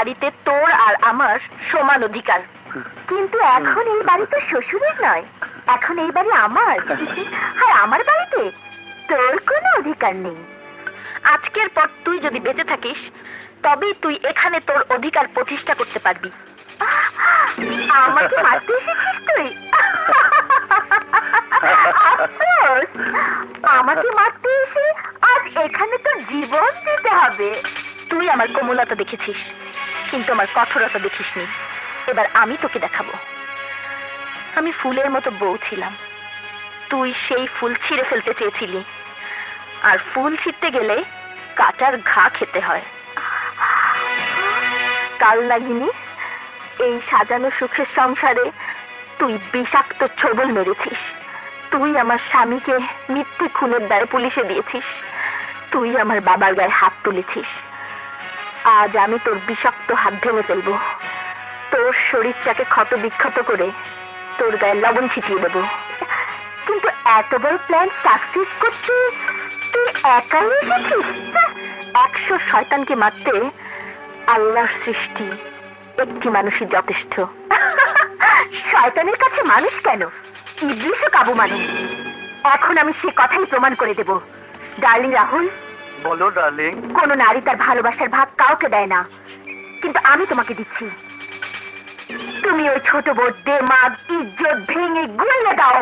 বাড়িতে তোর আর আমার সমান অধিকার। কিন্তু এখন এই বাড়ি তো শ্বশুরের নয়, এখন এই বাড়ি আমার। আর আমার বাড়িতে তোর কোনো অধিকার নেই। আজকের পর তুই যদি বেঁচে থাকিস তবেই তুই এখানে তোর অধিকার প্রতিষ্ঠা করতে পারবি। আমাকে মারতে এসেছিস তুই? আফসোস, আমাকে মারতে এসে আজ এখানে তোর জীবন দিতে হবে। তুই আমার কোমলতা দেখেছিস, কিন্তু আমার কঠোরতা দেখিসনি। এবার আমি তোকে দেখাবো। আমি ফুলের মতো বউ ছিলাম, তুই সেই ফুল ছিঁড়ে ফেলতে চেয়েছিলি। আর ফুল ছিঁড়তে গেলে কাটার ঘা খেতে হয়। কাল নাগিনী, এই সাজানো সুখের সংসারে তুই বিষাক্ত ছোবল মেরেছিস। তুই আমার স্বামীকে মিথ্যে খুনের দায়ে পুলিশে দিয়েছিস। তুই আমার বাবার গায়ে হাত তুলেছিস। আজ আমি তোর বিষাক্ত হাত ভেঙে ফেলবো। তোর শরীরটাকে ক্ষত বিক্ষত করে তোর গায়ে লবণ ছিটিয়ে দেবো। কিন্তু এত বড় প্ল্যান সাকসেস করতে তুই একাই এসেছিস? 100 শয়তানকে মারতে আল্লাহর সৃষ্টি একটি মানুষই যথেষ্ট। শয়তানের কাছে মানুষ কেন, ইবলিশও কাবু মানুষ। এখন আমি সে কথাই প্রমাণ করে দেব। ডার্লিং রাহুল। বলো ডার্লিং। কোন নারী তার ভালোবাসার ভাগ কাউকে দেয় না, কিন্তু আমি তোমাকে দিচ্ছি। তুমি ওই ছোট বোর্ড দেমাগ ইজ্জত ভেঙে গুলিয়ে দাও।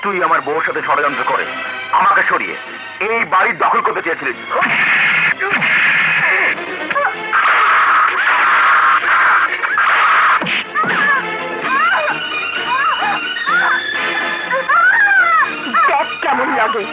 তুই আমার বউর সাথে ষড়যন্ত্র করে আমাকে সরিয়ে এই বাড়ি দখল করতে চেয়েছিলিস। দেখ কেমন লাগে।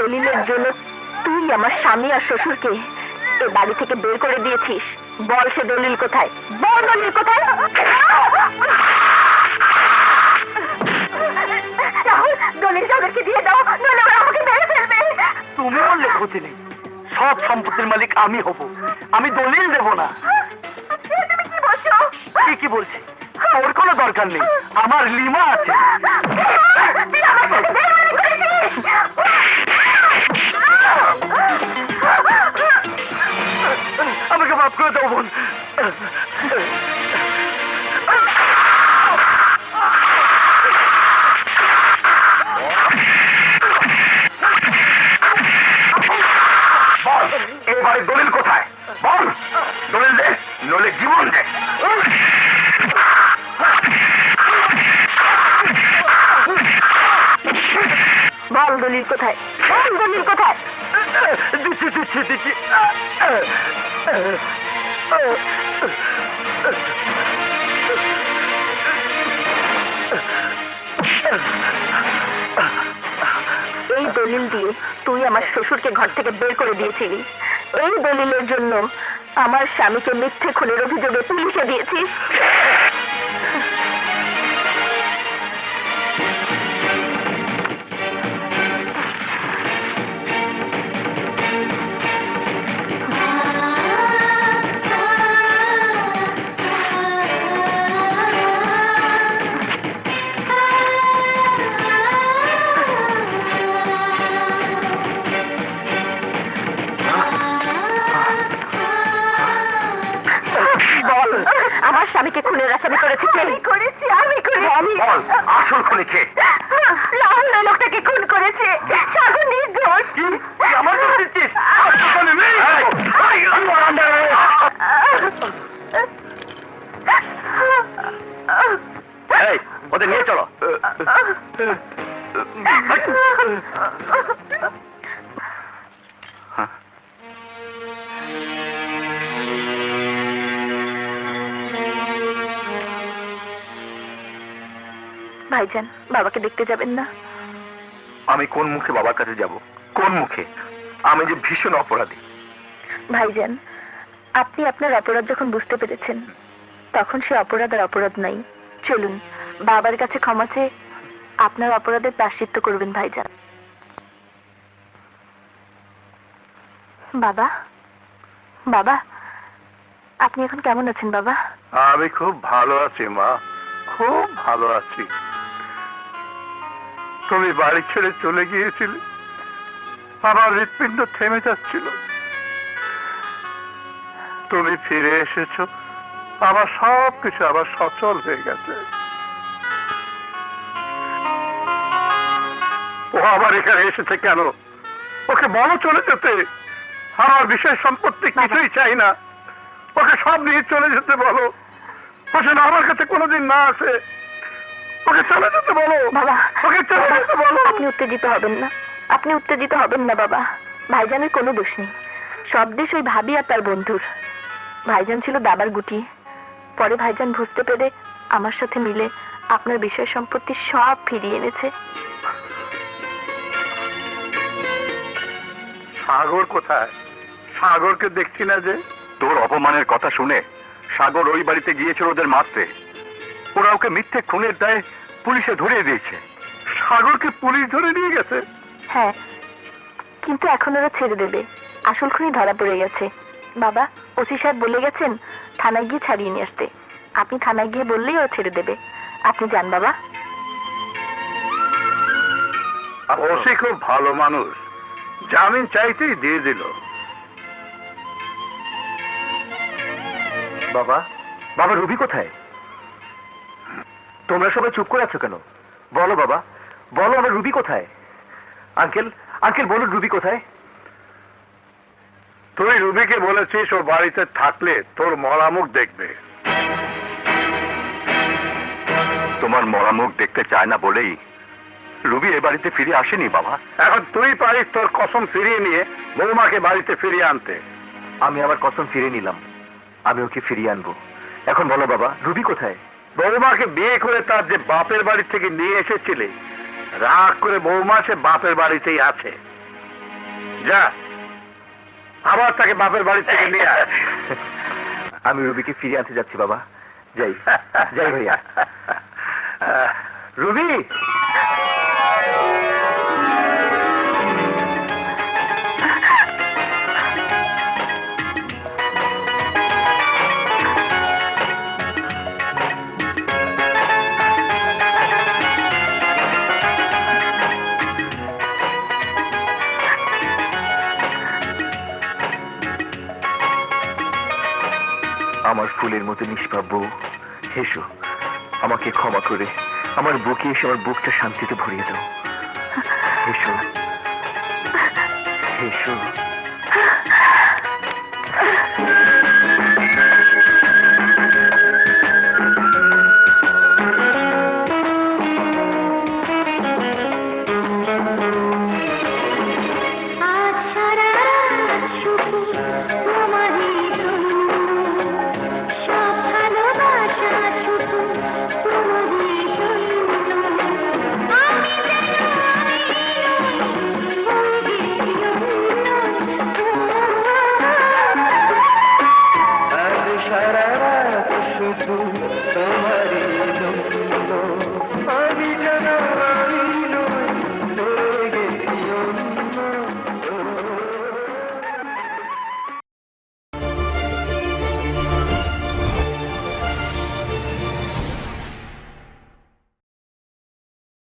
দলিলের জন্য তুই আমার স্বামী আর শ্বশুরকে এ বাড়ি থেকে বের করে দিয়েছিস, বল সে দলিল কোথায়? বল দলিল কোথায়? রাহুল, দলিল তাদেরকে দিয়ে দাও, নইলে ওরা আমাকে মেরে ফেলবে। তুমি বললে ক্ষতি নেই, সব সম্পত্তির মালিক আমি হব, আমি দলিল দেব না। তুমি কি বলছো? কি বলছি? ওর কোনো দরকার নেই, আমার লিমা আছে। তুই আমার সাথে বেইমানি করেছিস। আমাকে মাফ করে দাও বোন। বল এবারে দলিল কোথায়? বল দলিল দে, নইলে জীবন দে। বল দলিল কোথায়? বল দলিল কোথায়? দিচ্ছি দিচ্ছি দিচ্ছি। এই দলিল দিয়ে তুই আমার শ্বশুরকে ঘর থেকে বের করে দিয়েছিলি। এই দলিলের জন্য আমার স্বামীকে মিথ্যে খুনের অভিযোগে পুলিশে দিয়েছিস। আমি বল আসল খুনিকে। রাহুল ওই লোকটাকে খুন করেছে। সাগর নির্দোষ। কি তুই আমার দোষ দিচ্ছিস? এই, you are under arrest! এই, ওদের নিয়ে চলো। ভাইজান, বাবাকে দেখতে যাবেন না? আমি কোন মুখে বাবার কাছে যাব? কোন মুখে? আমি যে ভীষণ অপরাধী। ভাইজান, আপনি আপনার অপরাধ যখন বুঝতে পেরেছেন, তখন সে অপরাধ আর অপরাধ নাই। চলুন, বাবার কাছে ক্ষমা চেয়ে আপনার অপরাধের প্রায়শ্চিত্ত করবেন ভাইজান। বাবা, বাবা, আপনি এখন কেমন আছেন বাবা? আমি খুব ভালো আছি মা, খুব ভালো আছি। তুমি বাড়ি ছেড়ে চলে গিয়েছিলে, আমার হৃৎপিণ্ড থেমে যাচ্ছিল। তুমি ফিরে এসেছো, আমার সব কিছু আবার সচল হয়ে গেছে। ও আবার এখানে এসেছে কেন? ওকে বলো চলে যেতে। আমার বিষয় সম্পত্তি কিছুই চাই না, ওকে সব নিয়ে চলে যেতে বলো। ও যেন আমার কাছে কোনোদিন না আসে। ওকে চলে যেতে বলো বাবা, ওকে চলে যেতে বলো। আপনি উত্তেজিত হবেন না, আপনি উত্তেজিত হবেন না বাবা। ভাইজানের কোনো দোষ নেই, সব দেশ ওই ভাবি আর তার বন্ধুর। ভাইজান ছিল দাবার গুটি, পরে ভাইজান বুঝতে পেরে আমার সাথে মিলে আপনার বিষয় সম্পত্তি সব ফিরিয়ে এনেছে। সাগর কোথায়? সাগরকে দেখছি না যে। তোর অপমানের কথা শুনে সাগর ওই বাড়িতে গিয়েছিল ওদের মারতে। ওরা ওকে মিথ্যে খুনের দায়ে পুলিশে ধরিয়ে দিয়েছে। সাগরকে পুলিশ ধরে নিয়ে গেছে? হ্যাঁ, কিন্তু এখন ওরা ছেড়ে দেবে, আসল খুনি ধরা পড়ে গেছে। বাবা, ওসি সাহেব বলে গেছেন থানায় গিয়ে ছাড়িয়ে নিয়ে আসতে। আপনি থানায় গিয়ে বললেই ও ছেড়ে দেবে। আপনি যান বাবা। ওসি খুব ভালো মানুষ, জামিন চাইতেই দিয়ে দিল। বাবা, বাবা রুবি কোথায়? তোমরা সবাই চুপ করে আছো কেন? বলো বাবা, বলো আমার রুবি কোথায়? আঙ্কেল, আঙ্কেল বলুন রুবি কোথায়? তুই রুবিকে বলেছিস ও বাড়িতে থাকলে তোর মরামুখ দেখবে। তোমার মরামুখ দেখতে চায় না বলেই রুবি এ বাড়িতে ফিরে আসেনি বাবা। এখন তুই পারিস তোর কসম ফিরিয়ে নিয়ে বৌমাকে বাড়িতে ফিরিয়ে আনতে। আমি আমার কসম ফিরে নিলাম, আমি ওকে ফিরিয়ে আনবো। এখন বলো বাবা, রুবি কোথায়? বৌমাকে বিয়ে করে তার যে বাপের বাড়ি থেকে নিয়ে এসেছিলে, রাগ করে বৌমা সে বাপের বাড়িতেই আছে। যা, আবার তাকে বাপের বাড়ি থেকে নিয়ে আয়। আমি রুবিকে ফিরিয়ে আনতে যাচ্ছি বাবা। যাই, যাই ভাইয়া। রুবি! আমার ফুলের মতো নিষ্পাপ বউ, হেসো, আমাকে ক্ষমা করে আমার বুকে এসে আমার বুকটা শান্তিতে ভরিয়ে দাও। হেসো, হেসো।